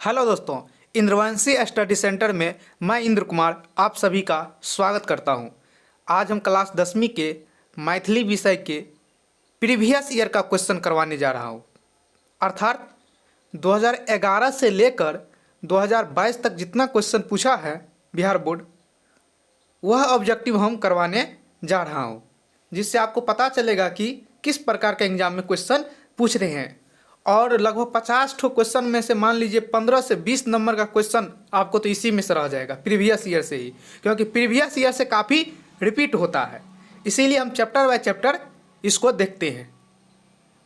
Hello दोस्तों, इंद्रवंशी study centre में मैं इंद्र कुमार आप सभी का स्वागत करता हूं। आज हम क्लास 10वीं के मैथिली विषय के प्रीवियस ईयर का क्वेश्चन करवाने जा रहा हूं। अर्थात 2011 से लेकर 2022 तक जितना क्वेश्चन पूछा है बिहार बोर्ड, वह ऑब्जेक्टिव हम करवाने जा रहा हूं, जिससे आपको पता चलेगा कि किस प्रकार के एग्जाम में क्वेश्चन पूछ रहे हैं। और लगभग 50 ठो क्वेश्चन में से मान लीजिए 15 से 20 नंबर का क्वेश्चन आपको तो इसी में से रह जाएगा, प्रीवियस ईयर से ही, क्योंकि प्रीवियस ईयर से काफ़ी रिपीट होता है। इसीलिए हम चैप्टर बाय चैप्टर इसको देखते हैं।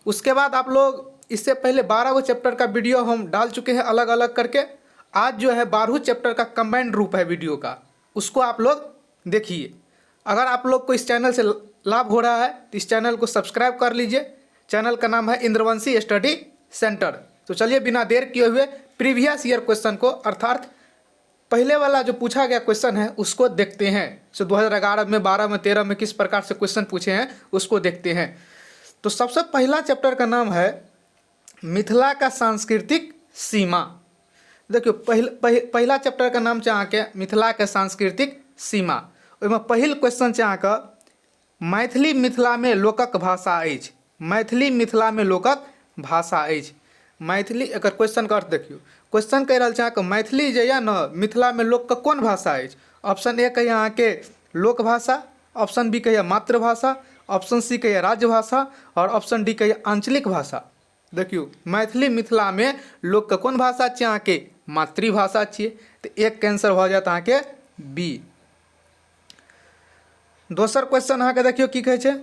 उसके बाद आप लोग, इससे पहले 12 गो चैप्टर का वीडियो हम डाल चुके हैं अलग अलग करके। आज जो है 12वें चैप्टर का कंबाइंड रूप है वीडियो का, उसको आप लोग देखिए। अगर आप लोग को इस चैनल से लाभ हो रहा है तो इस चैनल को सब्सक्राइब कर लीजिए। चैनल का नाम है इंद्रवंशी स्टडी सेंटर। तो चलिए बिना देर किए हुए प्रीवियस ईयर क्वेश्चन को, अर्थात पहले वाला जो पूछा गया क्वेश्चन है उसको देखते हैं। सो 2011 में, 12 में, 13 में किस प्रकार से क्वेश्चन पूछे हैं उसको देखते हैं। तो सबसे पहला चैप्टर का नाम है मिथिला का सांस्कृतिक सीमा। देखियो पहला चैप्टर का नाम चाह के मिथिला के सांस्कृतिक सीमा। ओहिमे पहिल क्वेश्चन चाह के मैथिली मिथिला में लोकक भाषा अछि। मैथिली मिथिला में लोकक भाषा अछि। मैथिली एकर क्वेश्चन का अर्थ देखियो। क्वेश्चन कह रहा है मैथिली जे या न मिथिला में लोक का कौन भाषा अछि। ऑप्शन ए कहिए अहाँ के लोक भाषा, ऑप्शन बी कहिए मातृभाषा, ऑप्शन सी कहिए राज्यभाषा और ऑप्शन डी कहिए आंचलिक भाषा। देखियो मैथिली मिथिला में लोक का कौन भाषा छियै अहाँ के मातृभाषा छियै, तो एक कैंसर हो जात अहाँ के बी। दोसर क्वेश्चन अहाँ के देखियो की कहै छै।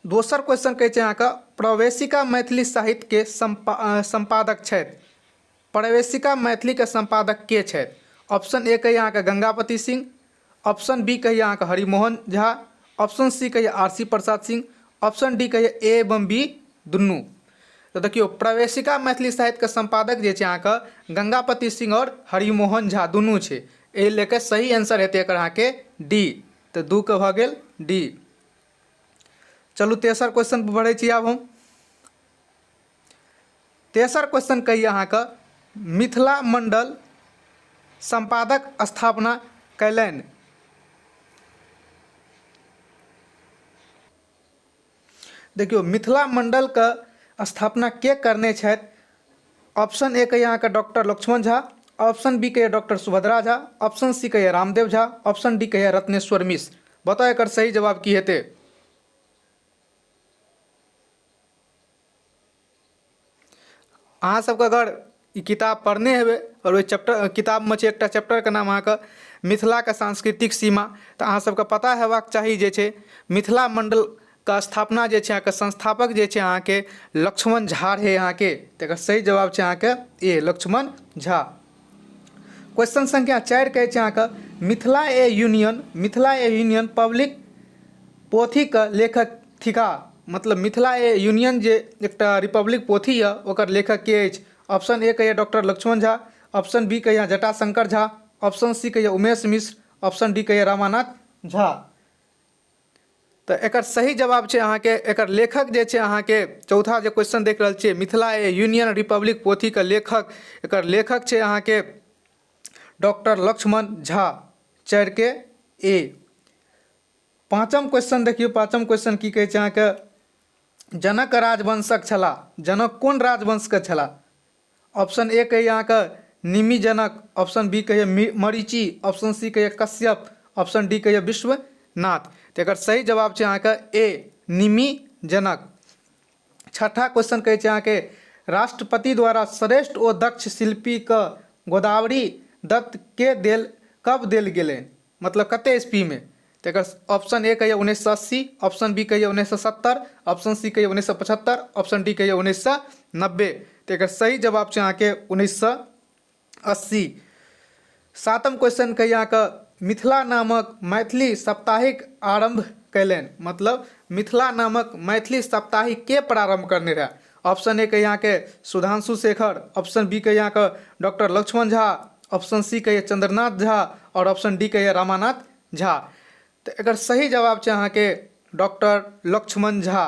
दोसर क्वेश्चन कहै छै अहाँके प्रवेशिका मैथिली साहित्य के संपादक छथि। प्रवेशिका मैथिली के संपादक के छथि। ऑप्शन ए कहिए अहाँके गंगापति सिंह, ऑप्शन बी कहिए अहाँके हरिमोहन झा, ऑप्शन सी कहिए RC. Prasad Singh, option D कहिए ए एवं बी दुनू। तो देखियो प्रवेशिका मैथिली साहित्य के संपादक जे छै अहाँके गंगापति सिंह और हरिमोहन झा दुनू छै। एहि लेके सही आंसर हेतै एकर अहाँके डी। तो 2 के भऽ गेल डी। चलू तेसर क्वेश्चन पर बढ़ै छी आब हम। तेसर क्वेश्चन कहिए अहाँके मिथिला मंडल संपादक स्थापना कयलनि। देखियो मिथिला मंडल के स्थापना के करने छथि। ऑप्शन ए कहिए अहाँके doctor Lakshman Jha, option B कहिए doctor Subhadra Jha, option C कहिए रामदेव झा, ऑप्शन डी कहिए रत्नेश्वर मिश्र। बताओ एकर सही जवाब की हेतै। अहाँ सबके अगर ई किताब पढ़ने हेबै और ओहि चैप्टर किताब में एकटा चैप्टर के नाम अहाँके मिथिला के सांस्कृतिक सीमा, तो अहाँ सबके पता हेबाक चाही जे छै मिथिला मंडल का स्थापना जे छै अहाँके संस्थापक जे छै अहाँके लक्ष्मण झा रहे अहाँके। तो एकर सही जवाब छै अहाँके ए लक्ष्मण झा। क्वेश्चन संख्या 4 कहै छै अहाँके मिथिला ए यूनियन पब्लिक पोथी के लेखक थिका। मतलब मिथिला ए यूनियन जे एकटा रिपब्लिक पोथी है ओकर लेखक के अछि। ऑप्शन ए कहिए doctor Lakshman Jha, option B कहिए जटाशंकर झा, ऑप्शन सी कहिए उमेश मिश्र, ऑप्शन डी कहिए रामानाथ झा। तो एकर सही जवाब छै अहाँके एकर लेखक जे छै अहाँके चौथा जे क्वेश्चन देख रहल छियै मिथिला ए यूनियन रिपब्लिक पोथी के लेखक, एकर लेखक छै अहाँके डॉक्टर लक्ष्मण झा। 4 के ए। पाँचम क्वेश्चन देखियो। पाँचम क्वेश्चन की कहै छै अहाँके जनक राजवंशक छलाह। जनक कोन राजवंश के छलाह। ऑप्शन ए कहिए अहाँके निमि जनक, ऑप्शन बी कहिए मरीचि, ऑप्शन सी कहिए कश्यप, ऑप्शन डी कहिए विश्वनाथ। तो एकर सही जवाब छै अहाँके ए निमि जनक। छठा क्वेश्चन कहै छै अहाँके राष्ट्रपति द्वारा श्रेष्ठ ओ दक्ष शिल्पी के गोदावरी दत्त के कब देल गेलनि। मतलब कते ईस्वी में। तो एकर ऑप्शन ए कहिए 1980, ऑप्शन बी कहिए 1970, ऑप्शन सी कहिए 1975, ऑप्शन डी कहिए 1990। तो एकर सही जवाब छै अहाँके 1980। सातम क्वेश्चन कहिए अहाँके मिथिला नामक मैथिली साप्ताहिक आरंभ कयलनि। मतलब मिथिला नामक मैथिली साप्ताहिक के प्रारंभ करने रहे। ऑप्शन ए कहिए अहाँके सुधांशु शेखर, ऑप्शन बी कहिए अहाँके doctor Lakshman Jha, option C कहिए चंद्रनाथ झा और ऑप्शन डी कहिए रामानाथ झा। तो एकर सही जवाब छै अहाँके डॉक्टर लक्ष्मण झा।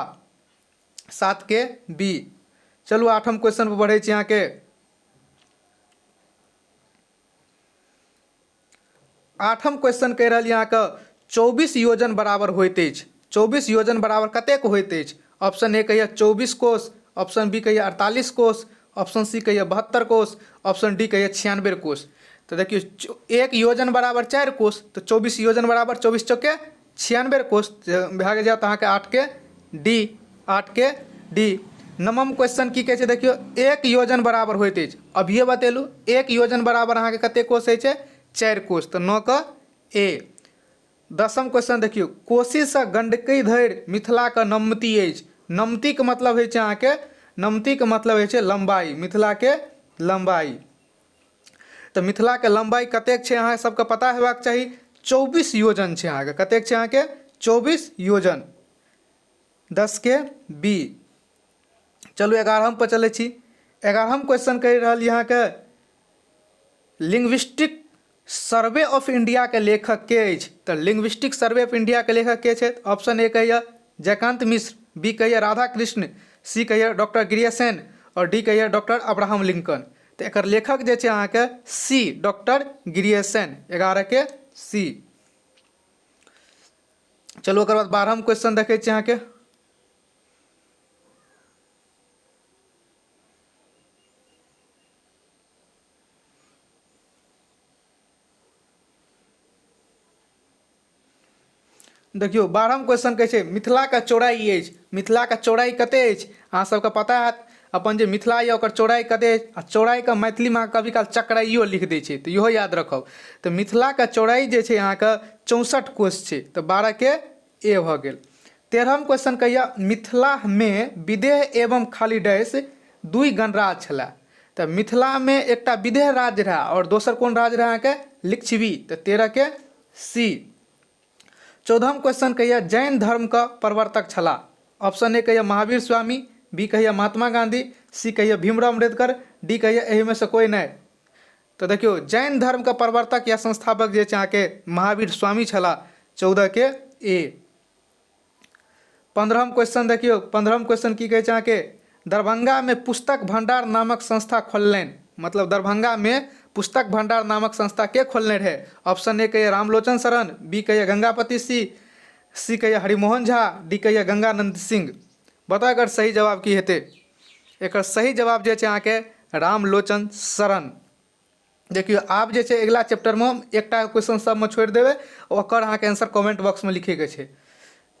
7 के बी। चलू 8म क्वेश्चन पर बढ़े छी यहाँ के। 8म क्वेश्चन कह रहा यहाँ के 24 योजन बराबर होइत अछि। 24 योजन बराबर कतेक होइत अछि? ऑप्शन ए कहिए 24 कोस, ऑप्शन बी कहिए 48 कोस, ऑप्शन सी कहिए 72 कोस, ऑप्शन डी कहिए 96 कोस। तो देखियो 1 योजन बराबर 4 कोस, तो 24 योजन बराबर 24 चौके 96 कोस भए जात अहाँके 8 के डी। 8 के डी। 9म क्वेश्चन की कहै छै देखियो 1 योजन बराबर होइत अछि। अभिये बतेलू 1 योजन बराबर अहाँके कतेक कोस होइ छै? 4 कोस, तो 9 का ए। 10म क्वेश्चन देखियो कोशी से गंडकी धरि मिथिला के नमती अछि। नमती के मतलब होइ छै अहाँके, नमती के मतलब होइ छै लंबाई, मिथिला के लंबाई। तो मिथिला के लंबाई कतेक छै अहाँ सबके पता हेबाक चाही। 24 योजन छै अहाँके। कतेक छै अहाँके? 24 योजन। 10 के बी। चलू 11म पर चलै छी। 11म क्वेश्चन कहि रहल यहाँ के लिंग्विस्टिक सर्वे ऑफ इंडिया के लेखक के अछि? तो लिंग्विस्टिक सर्वे ऑफ इंडिया के लेखक के छै? ऑप्शन ए कहिए जयकांत मिश्र, बी कहिए राधाकृष्ण, सी कहिए डॉक्टर गिरियसेन और डी कहिए डॉक्टर अब्राहम लिंकन। तो एकर लेखक जे छै अहाँके सी डॉक्टर गिरियसेन। 11 के सी। चलू ओकर बाद 12म क्वेश्चन देखै छी अहाँके। देखियो 12म क्वेश्चन कहै छै मिथिला के चौड़ाई अछि। मिथिला के चौड़ाई कते अछि? अहाँ सबके पता हैत अपन जे मिथिला यऽ ओकर चौड़ाई कते अछि। आ चौड़ाई के मैथिली में कभी काल चकराइयो लिख दै छै, तो इहो याद रखब। तो मिथिला के चौड़ाई जे छै अहाँके 64 कोस छै। तो 12 के ए भऽ गेल। 13म क्वेश्चन कहिए मिथिला में विदेह एवं खाली डैश 2 गणराज्य छलै। तो मिथिला में एकटा विदेह राज्य रहा और दोसर कोन राज्य रहा अहाँके? लिच्छवी। तो 13 के सी। 14म क्वेश्चन कहिए जैन धर्म का प्रवर्तक छला। ऑप्शन ए कहिए महावीर स्वामी, बी कहिए महात्मा गांधी, सी कहिए भीमराव अम्बेडकर, डी कहिए एहि में से कोई नहीं। तो देखियो जैन धर्म का प्रवर्तक या संस्थापक जे छै अहाँके महावीर स्वामी छला। 14 के ए। 15म क्वेश्चन देखियो। 15म क्वेश्चन की कहै छै अहाँके दरभंगा में पुस्तक भंडार नामक संस्था खोललनि। मतलब दरभंगा में पुस्तक भंडार नामक संस्था के खोलने रहे? ऑप्शन ए कहिए रामलोचन शरण, बी कहिए गंगापति सी कहिए हरिमोहन झा, डी कहिए गंगानंद सिंह। बताओ एकर सही जवाब की हेतै? एकर सही जवाब जे छै अहाँके रामलोचन शरण। देखियो आब जे छै अगला चैप्टर में हम एकटा क्वेश्चन सब में छोड़ि देबै, ओकर अहाँके आंसर कमेंट बॉक्स में लिखे के छै।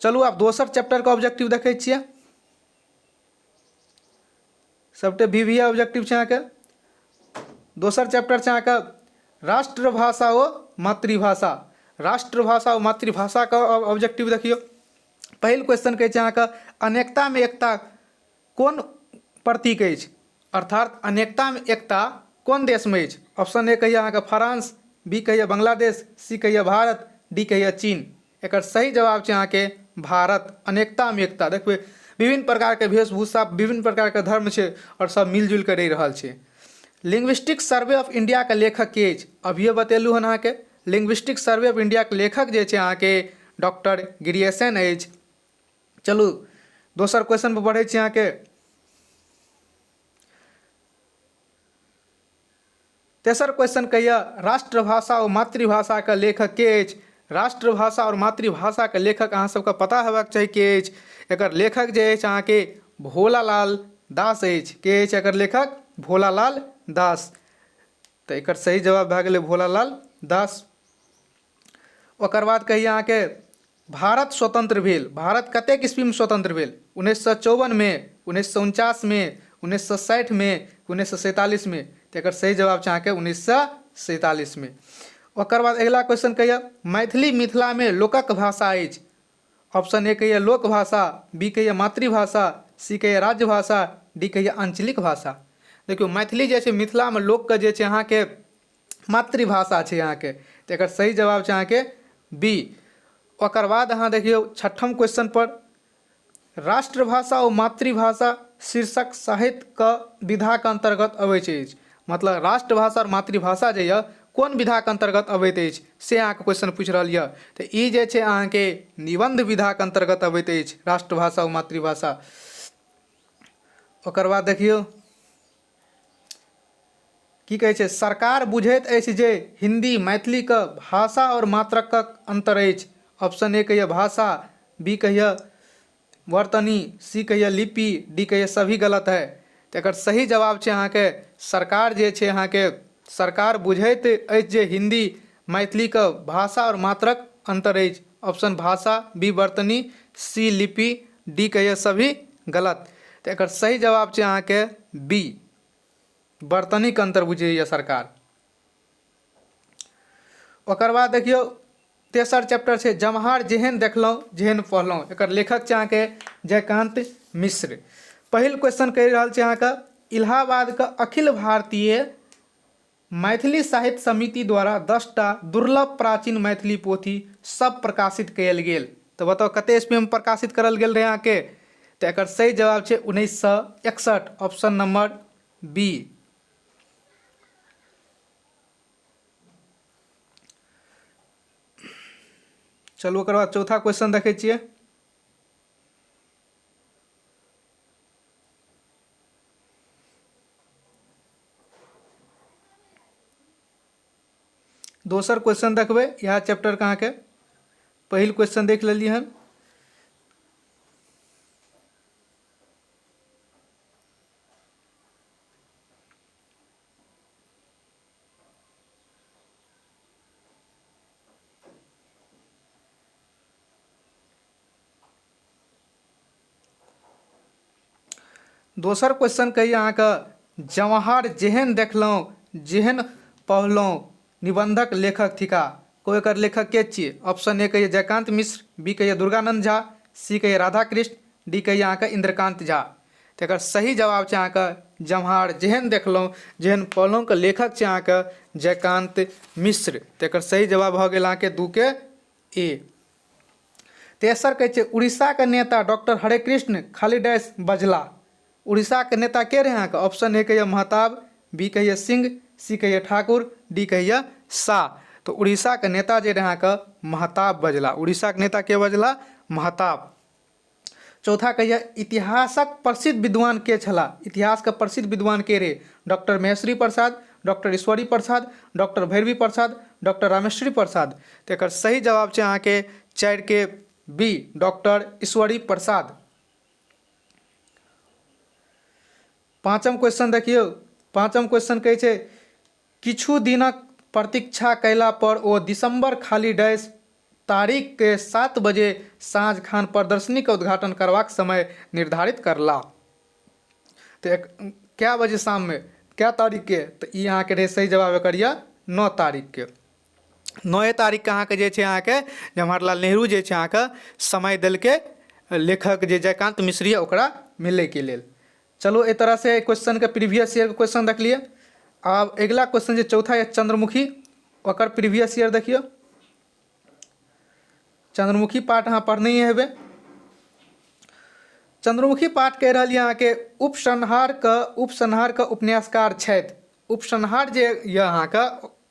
चलू आब दोसर चैप्टर के ऑब्जेक्टिव देखै छियै। सबटे भी ऑब्जेक्टिव छै अहाँके। दोसर चैप्टर छै अहाँके राष्ट्रभाषा व मातृभाषा। राष्ट्रभाषा व मातृभाषा का ऑब्जेक्टिव देखियो। पहिल क्वेश्चन कहै छै अहाँके अनेकता में एकता कोन प्रतीक अछि? अर्थात अनेकता में एकता कोन देश में अछि? ऑप्शन ए कहिए अहाँके फ्रांस, बी कहिए बांग्लादेश, सी कहिए भारत, डी कहिए चीन। एकर सही जवाब छै अहाँके भारत। अनेकता में एकता। देखबै विभिन्न प्रकार के वेशभूषा, विभिन्न प्रकार के धर्म छै और सब मिलजुल कर रहि रहल छै। लिंग्विस्टिक सर्वे ऑफ इंडिया के लेखक के अछि? अभिये बतेलू हन अहाँके। लिंग्विस्टिक सर्वे ऑफ इंडिया के लेखक जे छै अहाँके डॉक्टर गिरियसेन अछि। चलू दोसर क्वेश्चन पर बढ़ै छी अहाँके। तेसर क्वेश्चन कहिए राष्ट्रभाषा और मातृभाषा के लेखक के अछि? राष्ट्रभाषा और मातृभाषा के लेखक अहाँ सबके पता हेबाक चाही के अछि। एकर लेखक जे अछि अहाँके भोलालाल दास अछि। के अछि एकर लेखक? भोलालाल दास। तो एकर सही जवाब भए गेलै भोलालाल दास। ओकर बाद कहिए अहाँके भारत स्वतंत्र भेल। भारत कतेक ईस्वी में स्वतंत्र भेल? 1954 में, 1949 में, 1960 में, 1947 में। तो एकर सही जवाब छै अहाँके 1947 में। ओकर बाद अगला क्वेश्चन कहिए मैथिली मिथिला में लोकक भाषा अछि? ऑप्शन ए कहिए लोक भाषा, बी कहिए मातृभाषा, सी कहिए राज्यभाषा, डी कहिए आंचलिक भाषा। देखियो मैथिली जे छै मिथिला में लोक के जे छै अहाँके मातृभाषा छै अहाँके। तो एकर सही जवाब छै अहाँके बी। ओकर बाद अहाँ देखियो 6ठम क्वेश्चन पर राष्ट्रभाषा और मातृभाषा शीर्षक साहित्य का विधा के अंतर्गत अबैत अछि। मतलब राष्ट्रभाषा और मातृभाषा जे यऽ कोन विधा के अंतर्गत अबैत अछि से अहाँके क्वेश्चन पूछि रहल यऽ। तो ई जे छै अहाँके निबंध विधा के अंतर्गत अबैत अछि राष्ट्रभाषा और मातृभाषा। ओकर बाद देखियौ की कहै छै, सरकार बुझैत अछि जे हिंदी मैथिलीके भाषा और मात्रक अंतर अछि। ऑप्शन ए कहिए भाषा, बी कहिए वर्तनी, सी कहिए लिपि, डी कहिए सभी गलत है। तो एकर सही जवाब छै अहाँके सरकार जे छै अहाँके सरकार बुझैत अछि जे हिंदी मैथिलीके भाषा और मात्रक अंतर अछि। ऑप्शन भाषा, बी वर्तनी, सी लिपि, डी कहिए सभी गलत। तो एकर सही जवाब छै अहाँके बी वर्तनीके अंतर बुझैए सरकार। ओकर बाद देखियौ तेसर चैप्टर छै जमहार जेहन देखलहुँ जेहन पढ़लहुँ। एकर लेखक छै अहाँके जयकांत मिश्र। पहिल क्वेश्चन कहि रहल छै अहाँके इलाहाबादके अखिल भारतीय मैथिली साहित्य समिति द्वारा 10टा दुर्लभ प्राचीन मैथिली पोथी सब प्रकाशित कयल गेल। तो बताओ कते ईस्वी में प्रकाशित करल गेल रहे अहाँके। तो एकर सही जवाब छै 1961, ऑप्शन नंबर बी। चलू ओकर बाद चौथा क्वेश्चन देखै छियै। दोसर क्वेश्चन देखबै इएह चैप्टर के अहाँके। पहिल क्वेश्चन देख लेलिए हन। दोसर क्वेश्चन कहिए अहाँके जमहार जेहन देखलहुँ जेहन पढ़लहुँ निबंधक लेखक थिका। कोई एकर लेखक के छियै। ऑप्शन ए कहिए जयकांत मिश्र, बी कहिए दुर्गानंद झा, सी कहिए राधाकृष्ण, डी कहिए अहाँके इंद्रकांत झा। तो एकर सही जवाब छै अहाँके जमहार जेहन देखलहुँ जेहन पढ़लहुँ के लेखक छै अहाँके जयकांत मिश्र। तो एकर सही जवाब भऽ गेल अहाँके 2 के ए। तेसर कहै छै उड़ीसा के नेता डॉक्टर हरेकृष्ण खाली डैश बजला। उड़ीसा के नेता के रहे अहाँके। ऑप्शन ए कहिए महताब, बी कहिए सिंह, सी कहिए ठाकुर, डी कहिए शाह। तो उड़ीसा के नेता जे रहे अहाँके महताब बजला। उड़ीसा के नेता के बजला महताब। चौथा कहिए इतिहासक प्रसिद्ध विद्वान के छला। इतिहास के प्रसिद्ध विद्वान के रहे। डॉक्टर महेश्वरी प्रसाद, डॉक्टर ईश्वरी प्रसाद, डॉक्टर भैरवी प्रसाद, डॉक्टर रामेश्वरी प्रसाद। तो एकर सही जवाब छै अहाँके 4 के बी डॉक्टर ईश्वरी प्रसाद। पाँचम क्वेश्चन देखियौ। पाँचम क्वेश्चन कहै छै किछु दिनक प्रतीक्षा कयला पर ओ दिसंबर खाली डैश तारीख के 7 बजे साँझ खान प्रदर्शनी के उद्घाटन करवाक समय निर्धारित करला। तो क्या बजे शाम में क्या तारीख के। तो ई अहाँके रहे सही जवाब एकर यऽ 9 तारीख के। 9 तारीख के अहाँके जे छै अहाँके जवाहरलाल नेहरू जे छै अहाँके समय देलकै लेखक जे जयकांत मिश्र यऽ ओकरा मिलै के लेल। चलो एक तरह से क्वेश्चन के प्रीवियस ईयर के क्वेश्चन देख लिए। अब अगला क्वेश्चन जो चौथा है चंद्रमुखी ओकर प्रीवियस ईयर देखियो। चंद्रमुखी पाठ अहाँ पढ़ने हेबै। चंद्रमुखी पाठ कह रही अहाँ के उपसंहार के उपन्यासकार छथि। उपसंहार जे यऽ अहाँ के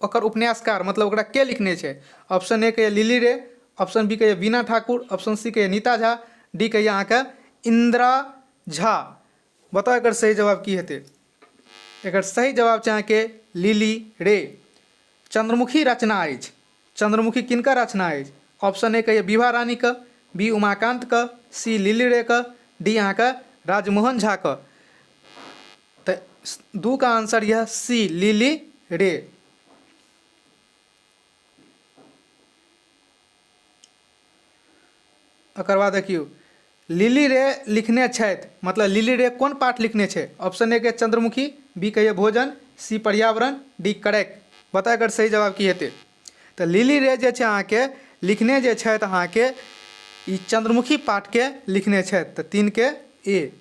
ओकर उपन्यासकार मतलब ओकरा के लिखने छै। ऑप्शन ए कहिए लिली रे, ऑप्शन बी कहिए बीना ठाकुर, ऑप्शन सी कहिए नीता झा, डी कहिए अहाँ के इंदिरा झा। बताओ एकर सही जवाब की हेतै। एकर सही जवाब छै अहाँके लिली रे। चंद्रमुखी रचना अछि। चंद्रमुखी किनकर रचना अछि। ऑप्शन ए कहिए विभा रानी के, बी उमाकांत के, सी लिली रे के, डी अहाँ के राजमोहन झा के। तो 2 का आंसर यह सी लिली रे। ओकर बाद देखियो लिली रे लिखने छथि मतलब लिली रे कोन पाठ लिखने छै। ऑप्शन ए के चंद्रमुखी, बी कहिए भोजन, सी पर्यावरण, डी करेक्ट। बताओ अगर सही जवाब की हेतै। तो लिली रे जे छै अहाँके लिखने जे छथि अहाँके ई चंद्रमुखी पाठ के लिखने छथि। तो 3 के ए।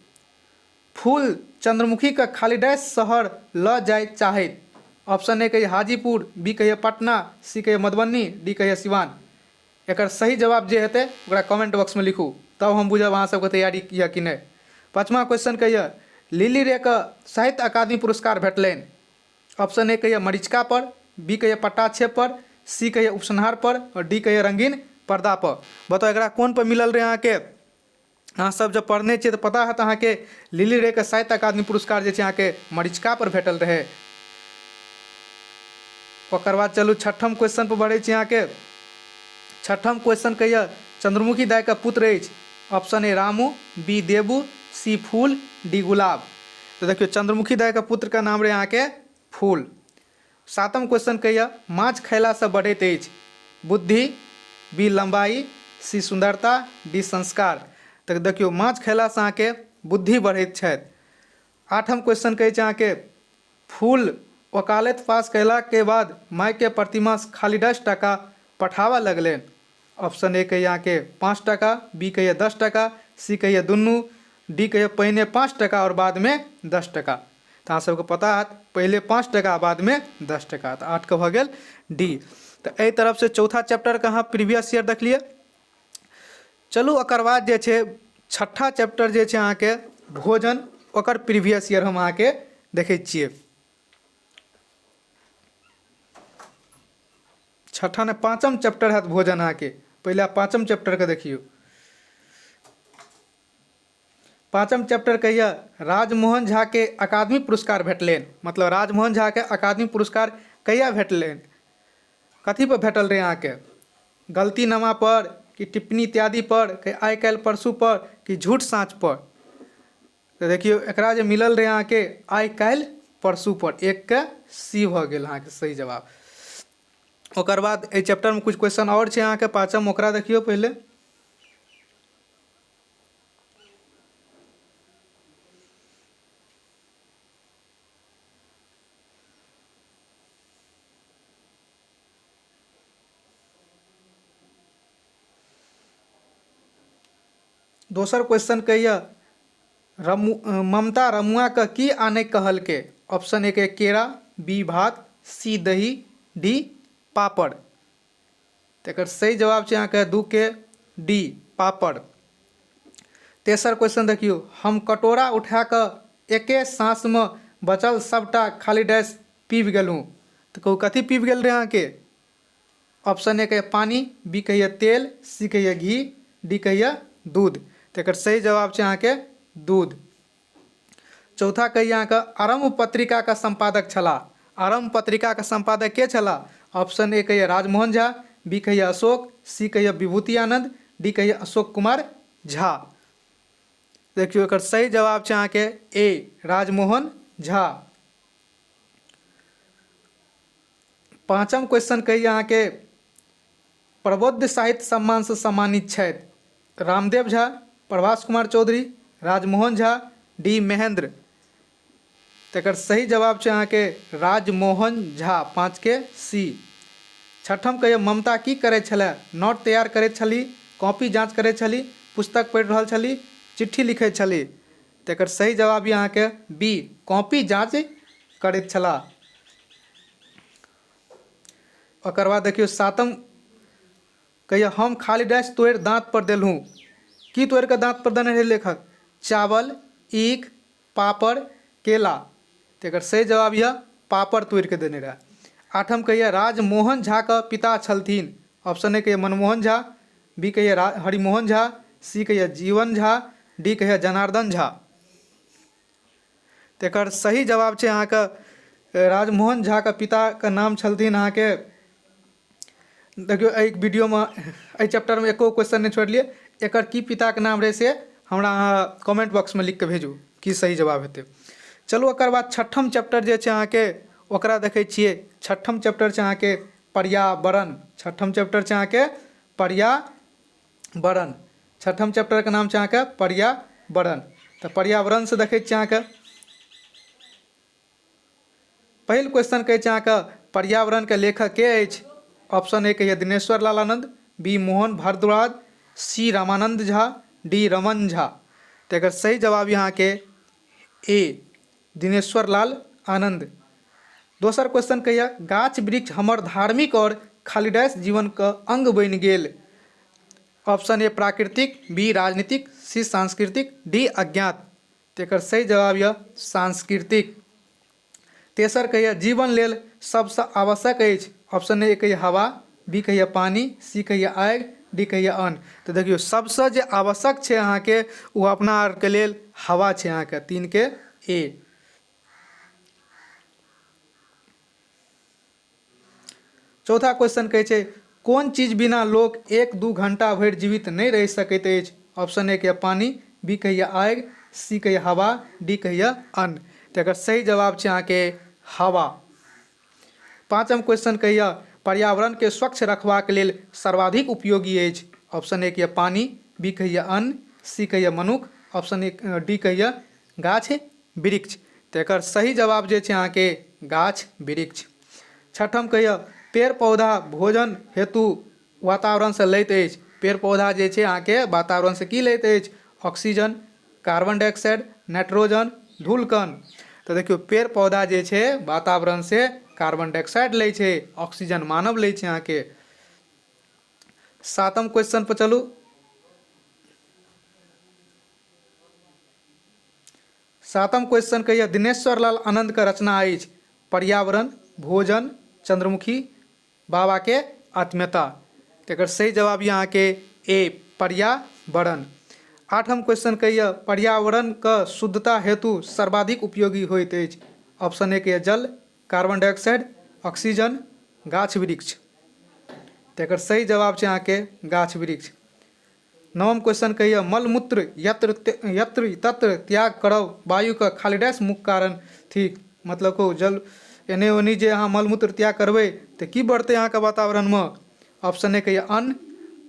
फूल चंद्रमुखी के खाली डैश शहर ल जाय चाहैत। ऑप्शन ए कहिए हाजीपुर, बी कहिए पटना, सी कहिए मधुबनी, डी कहिए सिवान। एकर सही जवाब जे हेतै ओकरा कमेंट बॉक्स में लिखू तब हम बुझब अहाँ सबके तैयारी यऽ कि नहीं। पाँचवा क्वेश्चन कहिए लिली रे के साहित्य अकादमी पुरस्कार भेटलनि। ऑप्शन ए कहिए मरीचिका पर, बी कहिए पट्टाक्षेप पर, सी कहिए उपसंहार पर और डी कहिए रंगीन पर्दा पर। बताओ एकरा कौन पर मिलल रहे अहाँके। अहाँ सब जब पढ़ने छियै तऽ पता हैत अहाँके लिली रेके साहित्य अकादमी पुरस्कार जे छै अहाँके मरीचिका पर भेटल रहै। ओकर बाद चलू छठम क्वेश्चन पर बढ़ै छी। अहाँके छठम क्वेश्चन कहिया चंद्रमुखी दाई का पुत्र अछि? Option A Ramu, B Debu, C फूल, डी गुलाब। तो देखियो चंद्रमुखी दाई का पुत्र का नाम रहे अहाँके फूल। सातम क्वेश्चन कहिया माछ खयला से बढ़ैत अछि? बुद्धि, बी लंबाई, सी सुंदरता, डी संस्कार। तो देखियो माछ खयला से अहाँके बुद्धि बढ़ैत छथि। आठम क्वेश्चन कहै छै अहाँके फूल वकालत पास कयलाके बाद मायके प्रतिमा खाली 10 टका पठाबऽ लगलनि। ऑप्शन ए कहिए अहाँके 5 टका, बी कहिए 10 टका, सी कहिए दुनू, डी कहिए पहिने 5 टका और बाद में 10 टका। तो अहाँ सबके पता है पहले 5 टका बाद में 10 टका। तो 8 के भऽ गेल डी। तो एहि तरफ से चौथा चैप्टर के अहाँ प्रीवियस ईयर देखलिए। चलू ओकर बाद जे छै छठा चैप्टर जे छै अहाँके भोजन, ओकर प्रीवियस ईयर हम अहाँके देखै छियै। छठा ने पाँचम चैप्टर है भोजन अहाँके। पहले पाँचम चैप्टर के देखियो। पाँचम चैप्टर कहिया राजमोहन झा के अकादमी पुरस्कार भेटलनि। मतलब राजमोहन झा के अकादमी पुरस्कार कहिया भेटलनि, कथी पर भेटल रहे अहाँके? गलतीनामा पर कि टिप्पणी इत्यादि पर कि आइ काल्हि परसू पर कि झूठ साँच पर? तो देखियो एकरा जे मिलल रहे अहाँके आइ काल्हि परसू पर। एक के सी भऽ गेल अहाँके सही जवाब। ओकर बाद एहि चैप्टर में कुछ क्वेश्चन और छै अहाँके पाँचम, ओकरा देखियो पहले। दोसर क्वेश्चन कहिया ममता रमुआ के की आने कहलके? ऑप्शन ए के केरा, बी भात, सी दही, डी पापड़। तेकर सही जवाब छै अहाँके 2 के डी पापड़। तेसर क्वेश्चन देखियो हम कटोरा उठा कऽ एके सांस में बचल सबटा खाली डैश पीब गेलहुँ। तो कहू कथी पीब गेल रहे अहाँके? ऑप्शन ए कहिए पानी, बी कहिए तेल, सी कहिए घी, डी कहिए दूध। तेकर सही जवाब छै अहाँके दूध। चौथा कहिए अहाँके आरंभ पत्रिका का संपादक छलाह। आरंभ पत्रिका का संपादक के छलाह? ऑप्शन ए कहिए राजमोहन झा, बी कहिए अशोक, सी कहिए विभूति आनंद, डी कहिए अशोक कुमार झा। देखियो एकर सही जवाब छै अहाँके ए राजमोहन झा। पाँचम क्वेश्चन कहिए अहाँके प्रबोध साहित्य सम्मान से सम्मानित छथि? रामदेव झा, प्रभास कुमार चौधरी, राजमोहन झा, डी महेंद्र। तेकर सही जवाब छै अहाँके राजमोहन झा। 5 के सी। छठम कहिए ममता की करै छलै? नोट तैयार करैत छली, कॉपी जाँच करैत छली, पुस्तक पढ़ि रहल छली, चिट्ठी लिखैत छली। तेकर सही जवाब ये अहाँके बी कॉपी जाँच करैत छलाह। ओकर बाद देखियो सातम कहिए हम खाली डैश तोड़ि दाँत पर देलहुँ। की तोड़ि कऽ दाँत पर देने रहे लेखक? चावल, ईख, पापड़, केला। तेकर सही जवाब यह पापड़ तोड़ि कऽ देने रहे। आठम कहिए राजमोहन झा के पिता छलथिन। ऑप्शन ए कहिए मनमोहन झा, बी कहिए हरिमोहन झा, सी कहिए जीवन झा, डी कहिए जनार्दन झा। तेकर सही जवाब छै अहाँके राजमोहन झा के पिता के नाम छलथिन अहाँके। देखियो एहि वीडियो में एहि चैप्टर में एको क्वेश्चन नहीं छोड़लिए। एकर की पिता के नाम रहे से हमरा अहाँ कमेंट बॉक्स में लिख के भेजू की सही जवाब हेतै। चलू ओकर बाद छठम चैप्टर जे छै अहाँके ओकरा देखै छियै। छठम चैप्टर छै अहाँके पर्यावरण। छठम चैप्टर छै अहाँके पर्यावरण। छठम चैप्टर के नाम छै अहाँके पर्यावरण। तो पर्यावरण से देखै छियै अहाँके पहिल क्वेश्चन कहै छै अहाँके पर्यावरण के लेखक के अछि? ऑप्शन ए कहिए दिनेश्वर लाल आनंद, बी मोहन भारद्वाज, सी रामानंद झा, डी रमन झा। तो एकर सही जवाब यहाँ के ए दिनेश्वर लाल आनंद। दोसर क्वेश्चन कहिए गाछ वृक्ष हमर धार्मिक और खाली डैश जीवन का अंग बनि गेल। ऑप्शन ए प्राकृतिक, बी राजनीतिक, सी सांस्कृतिक, डी अज्ञात। तो एकर सही जवाब यह सांस्कृतिक। तेसर कहिए जीवन लेल सबसे आवश्यक अछि। ऑप्शन ए कहिए हवा, बी कहिए पानी, सी कहिए आगि, डी कहिए अन्न। तो देखियो सबसे जे आवश्यक छै अहाँके वो अपना आरके लेल हवा छै अहाँके 3 के ए। चौथा क्वेश्चन कहै छै कोन चीज बिना लोग 1-2 घंटा भरि जीवित नहीं रह सकैत अछि। ऑप्शन ए कहिए पानी, बी कहिए आग, सी कहिए हवा, डी कहिए अन्न। तो एकर सही जवाब छै अहाँके हवा। पाँचम क्वेश्चन कहिए पर्यावरण के स्वच्छ रखबाक लेल सर्वाधिक उपयोगी अछि। ऑप्शन ए कहिए पानी, बी कहिए अन्न, सी कहिए मनुख, ऑप्शन ए डी कहिए गाछ वृक्ष। तो एकर सही जवाब जे छै अहाँके गाछ वृक्ष। छठम कहिए पेड़ पौधा भोजन हेतु वातावरण से लैत अछि। पेड़ पौधा जे छै अहाँके वातावरण से की लैत अछि? ऑक्सीजन, कार्बन डाइऑक्साइड, नाइट्रोजन, धूलकण। तो देखियो पेड़ पौधा जे छै वातावरण से कार्बन डाइऑक्साइड लै छै, ऑक्सीजन मानव लै छै अहाँके। सातम क्वेश्चन पर चलू। सातम क्वेश्चन कहिए दिनेश्वर लाल आनंद का रचना अछि। पर्यावरण, भोजन, चंद्रमुखी, बाबा के आत्मीयता। तो एकर सही जवाब यहाँ के ए पर्यावरण। आठम क्वेश्चन कहिए पर्यावरण का शुद्धता हेतु सर्वाधिक उपयोगी होइत अछि। ऑप्शन ए के जल, कार्बन डाइऑक्साइड, ऑक्सीजन, गाछ वृक्ष। तो एकर सही जवाब छै अहाँके गाछ वृक्ष। नवम क्वेश्चन कहिए मलमूत्र यत्र तत्र त्याग करब वायु का खाली डैश मुख्य कारण थिक। मतलब को जल एने ओनी जे अहाँ मलमूत्र त्याग करबै तो की बढ़तै अहाँके वातावरण में? ऑप्शन ए कहिए अन्न,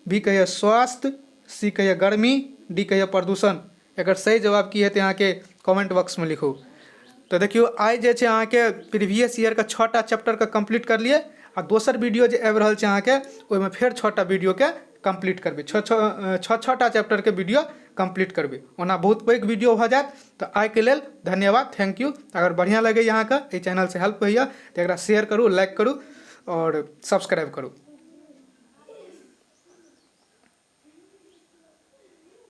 बी कहिए स्वास्थ्य, सी कहिए गर्मी, डी कहिए प्रदूषण। एकर सही जवाब की हेतै अहाँके कमेंट बॉक्स में लिखू। तो देखियो आइ जे छै अहाँके प्रीवियस ईयर का 6टा चैप्टर के कंप्लीट कर लिए आ दोसर वीडियो जे आबि रहल छै अहाँके ओहिमे फेर 6टा वीडियो के कंप्लीट करबै। 6टा चैप्टर के वीडियो कंप्लीट करबै। ओना बहुत पैघ वीडियो भऽ जायत। तो आइ के लेल धन्यवाद, थैंक यू। अगर बढ़िया लगे अहाँके एहि चैनल से हेल्प होइए तो एकरा शेयर करू, लाइक करू और सब्सक्राइब करू।